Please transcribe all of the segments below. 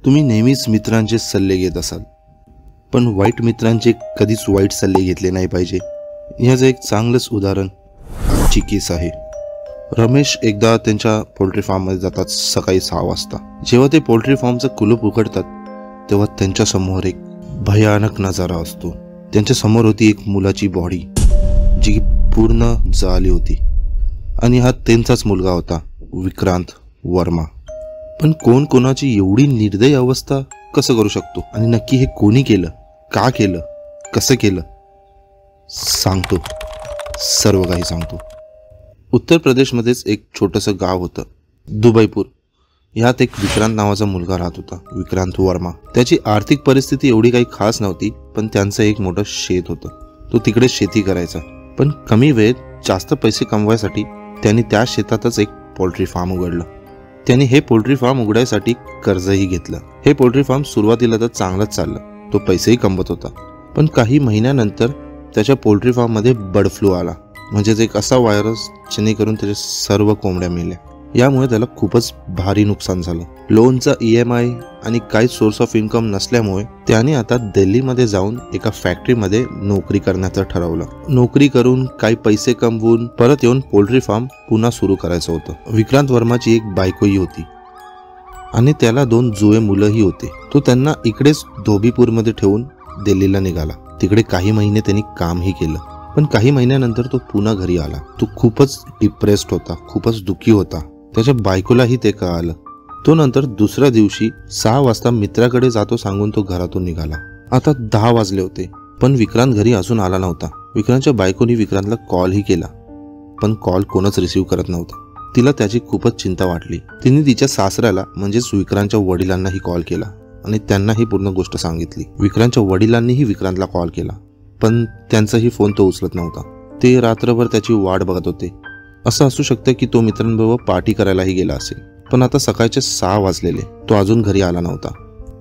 तुम्ही नेहमीच मित्रांचे सल्ले घेत असाल, पण वाईट मित्रांचे कधीच वाईट सल्ले घेतले नाही पाहिजे. याचं एक चांगलंच उदाहरण आजची केस आहे. रमेश एकदा त्यांच्या पोल्ट्री फार्ममध्ये जातात सकाळी 6 वाजता. जेव्हा ते पोल्ट्री फार्मचं कुलूप उघडतात तेव्हा त्यांच्या समोर एक भयानक नजारा असतो. त्यांच्या समोर होती एक मुलाची बॉडी जी पूर्ण जळाली होती आणि हा त्यांचाच मुलगा होता, विक्रांत वर्मा. पण कोण कोणाची एवढी निर्दयी अवस्था कसं करू शकतो आणि नक्की हे कोणी केलं, का केलं, कसं केलं, सांगतो, सर्व काही सांगतो. उत्तर प्रदेशमध्येच एक छोटंसं गाव होतं, दुबईपूर. ह्यात एक विक्रांत नावाचा मुलगा राहत होता, विक्रांत वर्मा. त्याची आर्थिक परिस्थिती एवढी काही खास नव्हती, पण त्यांचं एक मोठं शेत होतं. तो तिकडे शेती करायचा. पण कमी वेळेत जास्त पैसे कमवायसाठी त्यांनी त्या शेतातच एक पोल्ट्री फार्म उघडलं. त्यांनी हे पोल्ट्री फार्म उघडायसाठी कर्जही घेतलं. हे पोल्ट्री फार्म सुरुवातीला तर चांगलंच चाललं, तो पैसेही कमवत होता. पण काही महिन्यानंतर त्याच्या पोल्ट्री फार्ममध्ये बर्ड फ्लू आला, म्हणजेच एक असा व्हायरस जेणेकरून त्याच्या सर्व कोंबड्या मेल्या. यामुळे त्याला खूपच भारी नुकसान झालं. लोनचा EMI आणि काही सोर्स ऑफ इन्कम नसल्यामुळे त्याने आता दिल्लीमध्ये जाऊन एका फॅक्टरीमध्ये नोकरी करण्याचं ठरवलं. नोकरी करून काही पैसे कमवून परत येऊन पोल्ट्री फार्म पुन्हा सुरू करायचं होतं. विक्रांत वर्माची एक बायकोही होती आणि त्याला 2 जुळे मुलंही होते. तो त्यांना इकडेच धोबीपूरमध्ये ठेवून दिल्लीला निघाला. तिकडे काही महिने त्यांनी कामही केलं. पण काही महिन्यानंतर तो पुन्हा घरी आला. तो खूपच डिप्रेस्ड होता, खूपच दुःखी होता. त्याच्या बायकोलाही ते कळालं. तो नंतर दुसऱ्या दिवशी 6 वाजता मित्राकडे जातो सांगून तो घरातून निघाला. आता 10 वाजले होते, पण विक्रांत घरी अजून आला नव्हता. विक्रांतच्या बायकोनी विक्रांतला कॉलही केला, पण कॉल कोणच रिसीव्ह करत नव्हता. तिला त्याची खूपच चिंता वाटली. तिने तिच्या सासऱ्याला म्हणजेच विक्रांतच्या वडिलांनाही कॉल केला आणि त्यांनाही पूर्ण गोष्ट सांगितली. विक्रांतच्या वडिलांनीही विक्रांतला कॉल केला, पण त्यांचाही फोन तो उचलत नव्हता. ते रात्रभर त्याची वाट बघत होते. असं असू शकतं की तो मित्रांबरोबर पार्टी करायलाही गेला असेल. पण आता सकाळचे 6 वाजलेले, तो अजून घरी आला नव्हता.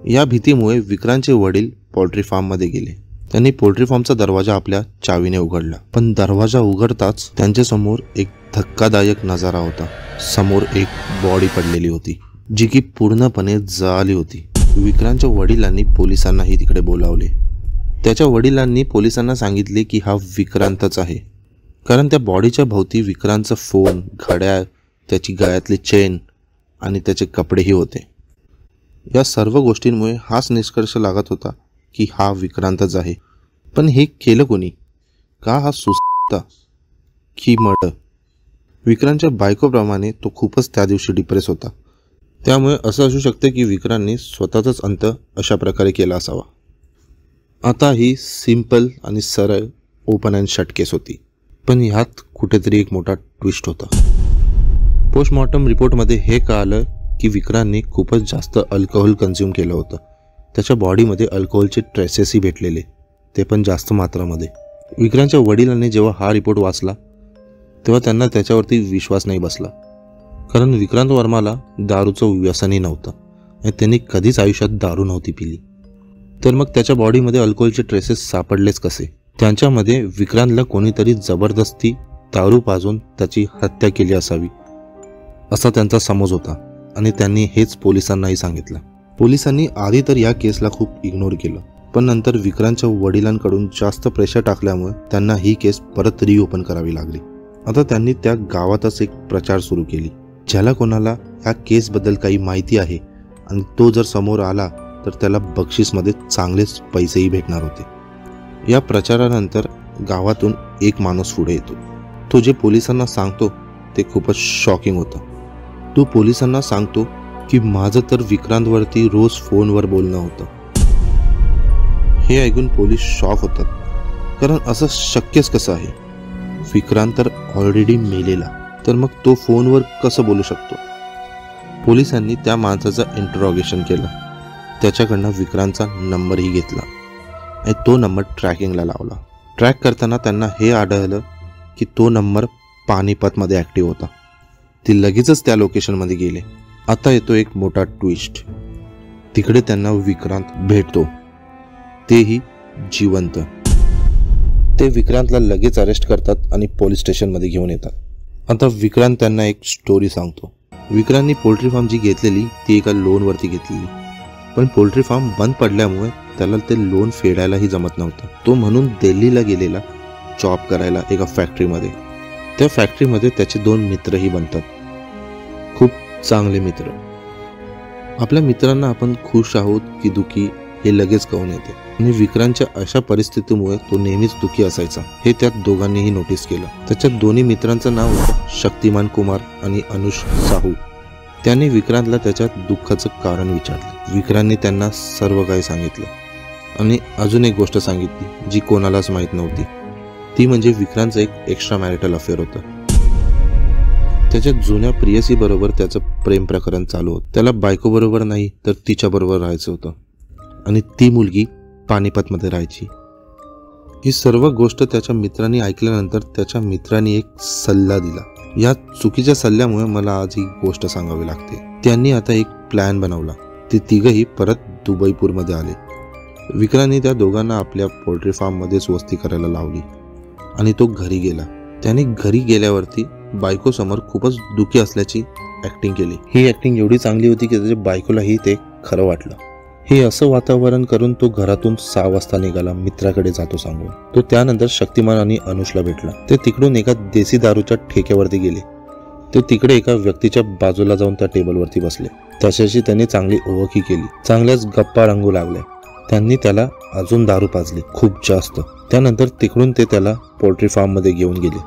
या भीतीमुळे विक्रांतचे वडील पोल्ट्री फार्ममध्ये गेले. त्यांनी पोल्ट्री फार्मचा दरवाजा आपल्या चावीने उघडला. पण दरवाजा उघडताच त्यांच्यासमोर एक धक्कादायक नजारा होता. समोर एक बॉडी पडलेली होती, जी की पूर्णपणे जळाली होती. विक्रांतच्या वडिलांनी पोलिसांनाही तिकडे बोलावले. त्याच्या वडिलांनी पोलिसांना सांगितले की हा विक्रांतच आहे, कारण त्या बॉडीच्या भोवती विक्रांतचा फोन, घड्याळ, त्याची गळ्यातली चेन आणि त्याचे कपडेही होते. या सर्व गोष्टींमुळे हाच निष्कर्ष लागत होता की हा विक्रांतच आहे. पण हे केलं कोणी? का हा सुस्ता की मर्डर? विक्रांतच्या बायकोप्रमाणे तो खूपच त्या दिवशी डिप्रेस होता. त्यामुळे असं असू शकतं की विक्रांतने स्वतःचाच अंत अशा प्रकारे केला असावा. आता ही सिंपल आणि सरळ ओपन अँड शट केस होती, पण ह्यात कुठेतरी एक मोठा ट्विस्ट होता. पोस्टमॉर्टम रिपोर्टमध्ये हे कळालं की विक्रांतने खूपच जास्त अल्कोहोल कन्झ्युम केलं होतं. त्याच्या बॉडीमध्ये अल्कोहोलचे ट्रेसेसही भेटलेले, ते पण जास्त मात्रामध्ये. विक्रांतच्या वडिलांनी जेव्हा हा रिपोर्ट वाचला तेव्हा त्यांना त्याच्यावरती विश्वास नाही बसला, कारण विक्रांत वर्माला दारूचं व्यसनही नव्हतं आणि त्यांनी कधीच आयुष्यात दारू नव्हती पिली. तर मग त्याच्या बॉडीमध्ये अल्कोहोलचे ट्रेसेस सापडलेच कसे? त्यांच्यामध्ये विक्रांतला कोणीतरी जबरदस्ती दारू पाजून त्याची हत्या केली असावी असा त्यांचा समज होता आणि त्यांनी हेच पोलिसांनाही सांगितलं. पोलिसांनी आधी तर या केसला खूप इग्नोर केलं, पण नंतर विक्रांतच्या वडिलांकडून जास्त प्रेशर टाकल्यामुळे त्यांना ही केस परत रिओपन करावी लागली. आता त्यांनी त्या गावातच एक प्रचार सुरू केली. ज्याला कोणाला ह्या केसबद्दल काही माहिती आहे आणि तो जर समोर आला तर त्याला बक्षीसमध्ये चांगलेच पैसेही भेटणार होते. या प्रचारानंतर गावातून एक माणूस पुढे येतो. तो जे पोलिसांना सांगतो ते खूपच शॉकिंग होतं. तो पोलिसांना सांगतो की माझं तर विक्रांतवरती रोज फोनवर बोलणं होतं. हे ऐकून पोलीस शॉक होतात, कारण असं शक्यच कसं आहे? विक्रांत तर ऑलरेडी मेलेला, तर मग तो फोनवर कसं बोलू शकतो? पोलिसांनी त्या माणसाचं इंटरॉगेशन केलं. त्याच्याकडनं विक्रांतचा नंबरही घेतला आणि तो नंबर ट्रॅकिंगला लावला. ट्रॅक करताना त्यांना हे आढळलं की तो नंबर पानिपतमध्ये ॲक्टिव्ह होता. ते लगेचच त्या लोकेशनमध्ये गेले. आता येतो एक मोठा ट्विस्ट. तिकडे त्यांना विक्रांत भेटतो, तेही जिवंत. ते विक्रांतला लगेच अरेस्ट करतात आणि पोलीस स्टेशनमध्ये घेऊन येतात. आता विक्रांत त्यांना एक स्टोरी सांगतो. विक्रांतनी पोल्ट्री फार्म जी घेतलेली ती एका लोनवरती घेतलेली. पण पोल्ट्री फार्म बंद पडल्यामुळे त्याला ते लोन फेडायलाही जमत नव्हतं. तो म्हणून दिल्लीला गेलेला जॉब करायला एका फॅक्टरीमध्ये. त्या फॅक्टरीमध्ये त्याचे 2 मित्रही बनतात, खूप चांगले मित्र. आपल्या मित्रांना आपण खुश आहोत की दुखी हे लगेच कळून येते आणि विक्रांतच्या अशा परिस्थितीमुळे तो नेहमीच दुखी असायचा हे त्या दोघांनीही नोटीस केलं. त्याच्या दोन्ही मित्रांचं नाव होतं शक्तिमान कुमार आणि अनुष साहू. त्याने विक्रांतला त्याच्या दुःखाचं कारण विचारलं. विक्रांतने त्यांना सर्व काही सांगितलं आणि अजून एक गोष्ट सांगितली जी कोणालाच माहीत नव्हती. ती म्हणजे विक्रांतचं एक एक्स्ट्रा मॅरिटल अफेअर होतं. त्याच्या जुन्या प्रियसी बरोबर त्याचं प्रेम प्रकरण चालू होतं. त्याला बायको बरोबर नाही तर तिच्या बरोबर राहायचं होतं आणि ती मुलगी पानिपतमध्ये राहायची. ही सर्व गोष्ट त्याच्या मित्रांनी ऐकल्यानंतर त्याच्या मित्रांनी एक सल्ला दिला. या चुकीच्या सल्ल्यामुळे मला आज ही गोष्ट सांगावी लागते. त्यांनी आता एक प्लॅन बनवला. ते तिघही परत दुबईपूरमध्ये आले. विक्रांतने त्या दोघांना आपल्या पोल्ट्री फार्ममध्येच वस्ती करायला लावली आणि तो घरी गेला. त्याने घरी गेल्यावरती बायकोसमोर खूपच दुःखी असल्याची ऍक्टिंग केली. ही ऍक्टिंग एवढी चांगली होती की त्याच्या बायकोलाही ते खरं वाटलं. हे असं वातावरण करून तो घरातून 6 वाजता निघाला मित्राकडे जातो सांगून. तो त्यानंतर शक्तिमान आणि अनुषला भेटला. ते तिकडून एका देसी दारूच्या ठेक्यावरती गेले. ते तिकडे एका व्यक्तीच्या बाजूला जाऊन त्या टेबलवरती बसले. त्याच्याशी त्यांनी चांगली ओळखी केली. चांगल्याच गप्पा रंगू लागल्या. त्यांनी त्याला अजून दारू पाजली, खूप जास्त. त्यानंतर तिकडून ते त्याला पोल्ट्री फार्म मध्ये घेऊन गेले.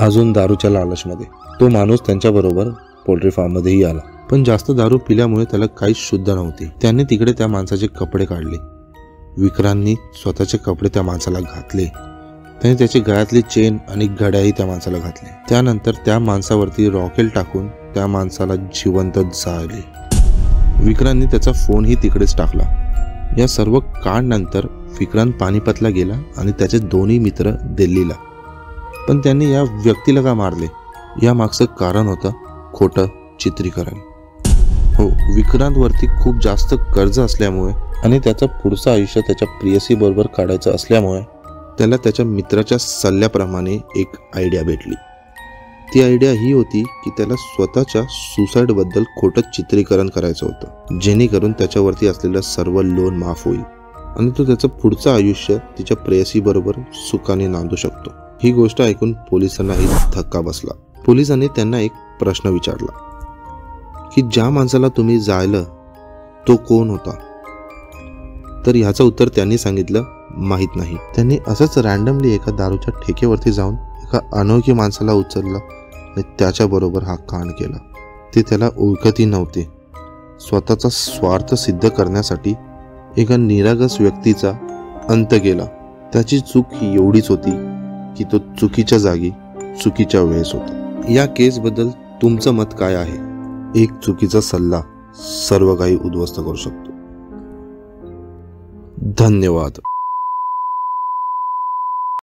अजून दारूच्या लालचमध्ये तो माणूस त्यांच्याबरोबर पोल्ट्री फार्म मध्येही आला. पण जास्त दारू पिल्यामुळे त्याला काहीच शुद्ध नव्हती. त्याने तिकडे त्या माणसाचे कपडे काढले. विक्रांतनी स्वतःचे कपडे त्या माणसाला घातले. त्याने त्याची गळ्यातली चेन आणि घड्याळही त्या माणसाला घातले. त्यानंतर त्या माणसावरती रॉकेल टाकून त्या माणसाला जिवंत जाळले. विक्रांतने त्याचा फोनही तिकडेच टाकला. या सर्व कांडनंतर विक्रांत पानिपतला गेला आणि त्याचे दोन्ही मित्र दिल्लीला. पण त्यांनी या व्यक्तीला का मारले? या मागचं कारण होतं खोटं चित्रीकरण. हो, विक्रांतवरती खूप जास्त कर्ज असल्यामुळे आणि त्याचं पुढचं आयुष्य त्याच्या प्रियसी बरोबर काढायचं असल्यामुळे त्याला त्याच्या मित्राच्या सल्ल्याप्रमाणे एक आयडिया भेटली. ती आयडिया ही होती की त्याला स्वतःच्या सुसाईडबद्दल खोटं चित्रीकरण करायचं होतं, जेणेकरून त्याच्यावरती असलेलं सर्व लोन माफ होईल आणि तो त्याचं पुढचं आयुष्य तिच्या प्रेयसी बरोबर सुखाने नांदू शकतो. ही गोष्ट ऐकून पोलिसांनाही धक्का बसला. पोलिसांनी त्यांना एक प्रश्न विचारला की ज्या माणसाला तुम्ही जाळलं तो कोण होता? तर ह्याचं उत्तर त्यांनी सांगितलं माहित नाही. त्यांनी असंच रॅन्डमली एका दारूच्या ठेक्यावरती जाऊन एका अनोळखी माणसाला उचललं आणि त्याच्याबरोबर हा कांड केला. ते त्याला ओळखतही नव्हते. स्वतःचा स्वार्थ सिद्ध करण्यासाठी एका निरागस व्यक्तीचा अंत केला. त्याची चूक ही एवढीच होती की तो चुकीच्या जागी चुकीच्या वेळेस होता. या केसबद्दल तुमचं मत काय आहे? एक चुकीचा सल्ला सर्व काही उद्ध्वस्त करू शकतो. धन्यवाद.